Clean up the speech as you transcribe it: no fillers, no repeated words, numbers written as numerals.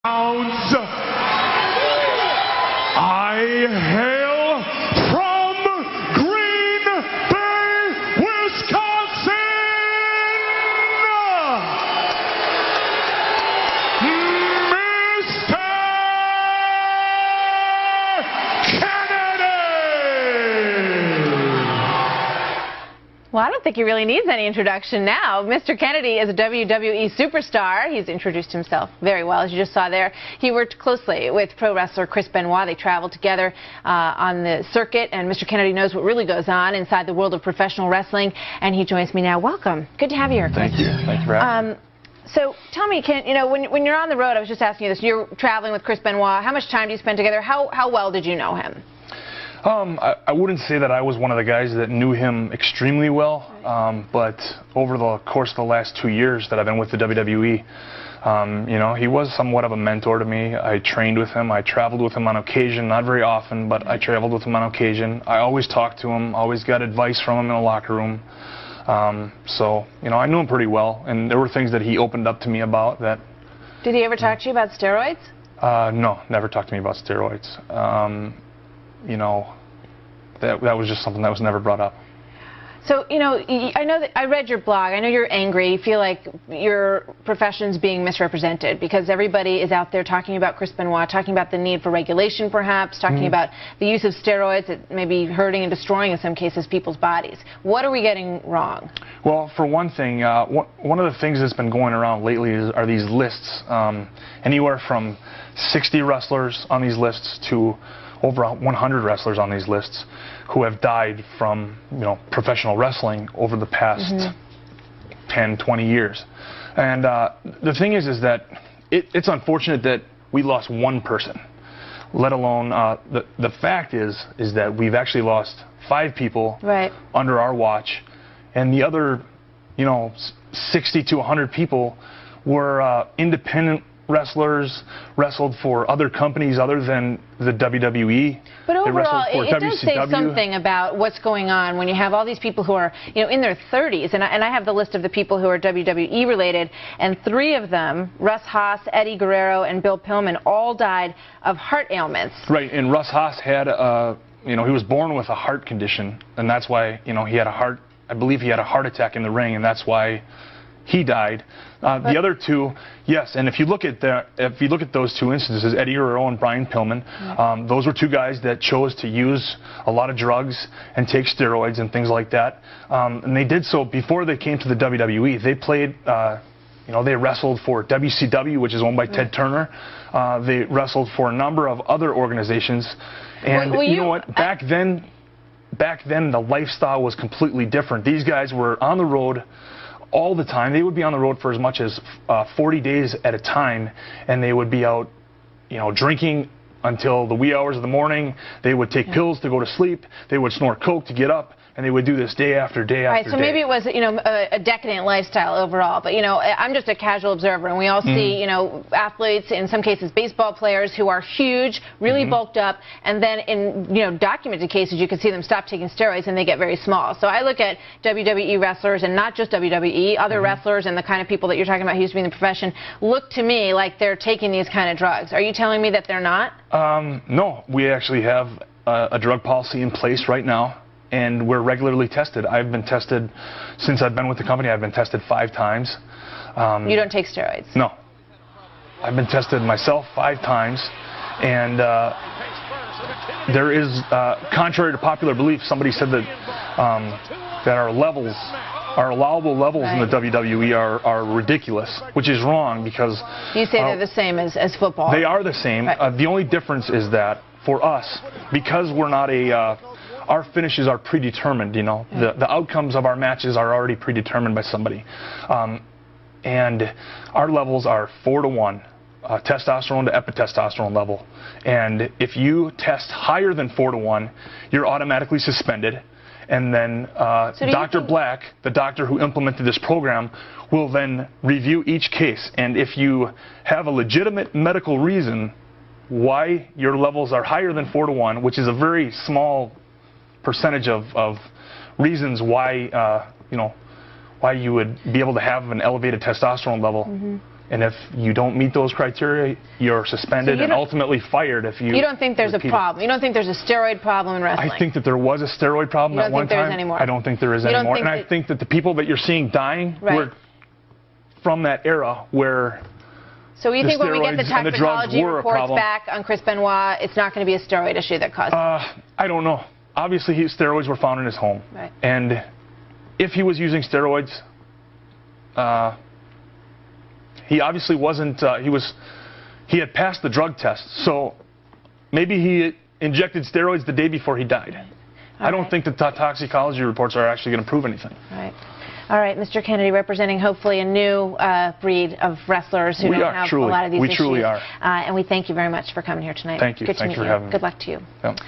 Rounds. I hail from Green Bay, Wisconsin, Mr. Kennedy. Well, I don't think he really needs any introduction now. Mr. Kennedy is a WWE superstar. He's introduced himself very well, as you just saw there. He worked closely with pro wrestler Chris Benoit. They traveled together on the circuit, and Mr. Kennedy knows what really goes on inside the world of professional wrestling, and he joins me now. Welcome. Good to have you here, Chris. Thank you. Thank you for having me. So tell me, when you're on the road, I was just asking you this, you're traveling with Chris Benoit. How much time do you spend together? How well did you know him? I wouldn't say that I was one of the guys that knew him extremely well, but over the course of the last 2 years that I've been with the WWE, he was somewhat of a mentor to me. I trained with him. I traveled with him on occasion, not very often, but I traveled with him on occasion. I always talked to him, always got advice from him in the locker room. So, I knew him pretty well, and there were things that he opened up to me about that. Did he ever talk to you about steroids? No, never talked to me about steroids. That was just something that was never brought up. So, I know that I read your blog. I know you're angry. You feel like your profession's being misrepresented because everybody is out there talking about Chris Benoit, talking about the need for regulation perhaps, talking about the use of steroids that may be hurting and destroying in some cases people's bodies. What are we getting wrong? Well, for one thing, one of the things that's been going around lately are these lists. Anywhere from 60 wrestlers on these lists to over 100 wrestlers on these lists who have died from, professional wrestling over the past 10, 20 years. And the thing is that it's unfortunate that we lost one person, let alone the fact is that we've actually lost 5 people under our watch, and the other, 60 to 100 people were independent wrestlers, wrestled for other companies other than the WWE. But overall, it does say something about what's going on when you have all these people who are, in their 30s, and I have the list of the people who are WWE related, and 3 of them, Russ Haas, Eddie Guerrero, and Bill Pillman, all died of heart ailments. Right, and Russ Haas had, he was born with a heart condition, and that's why, he had I believe he had a heart attack in the ring, and that's why he died. The other 2, yes, and if you look at those 2 instances, Eddie Guerrero and Brian Pillman, those were 2 guys that chose to use a lot of drugs and take steroids and things like that. And they did so before they came to the WWE. They played, they wrestled for WCW, which is owned by Ted Turner. They wrestled for a number of other organizations. And you know what? Back then, the lifestyle was completely different. These guys were on the road all the time. They would be on the road for as much as 40 days at a time, and they would be out, drinking until the wee hours of the morning. They would take pills to go to sleep. They would snort coke to get up, and they would do this day after day after day. So maybe it was, a decadent lifestyle overall. But, I'm just a casual observer, and we all see, athletes, in some cases baseball players, who are huge, really bulked up, and then in, documented cases, you can see them stop taking steroids and they get very small. So I look at WWE wrestlers, and not just WWE, other wrestlers and the kind of people that you're talking about who used to be in the profession, look to me like they're taking these kind of drugs. Are you telling me that they're not? No, we actually have a drug policy in place right now, and we're regularly tested. I've been tested since I've been with the company. I've been tested 5 times. You don't take steroids? No. I've been tested myself 5 times, and there is, contrary to popular belief, somebody said that that our allowable levels in the WWE are ridiculous, which is wrong because you say they're the same as football. They are the same. The only difference is that for us, because we're not our finishes are predetermined. The outcomes of our matches are already predetermined by somebody, and our levels are 4 to 1. Testosterone to epitestosterone level, and if you test higher than 4 to 1, you're automatically suspended. And then Dr. Black, the doctor who implemented this program, will then review each case. And if you have a legitimate medical reason why your levels are higher than 4 to 1, which is a very small percentage of reasons why why you would be able to have an elevated testosterone level, And if you don't meet those criteria, you're suspended and ultimately fired if you. You don't think there's a problem? You don't think there's a steroid problem in wrestling? I think that there was a steroid problem at one time. You don't think there is anymore? I don't think there is anymore. And I think that the people that you're seeing dying were from that era where. So you think when we get the toxicology reports back on Chris Benoit, it's not going to be a steroid issue that caused it? I don't know. Obviously, steroids were found in his home. Right. And if he was using steroids, he obviously wasn't, he had passed the drug test. So maybe he injected steroids the day before he died. I don't think the toxicology reports are actually going to prove anything. Right. All right, Mr. Kennedy, representing hopefully a new breed of wrestlers who don't have a lot of these issues. We truly are. And we thank you very much for coming here tonight. Thank you. Good to meet you. Thanks for having me. Good luck to you. Yep.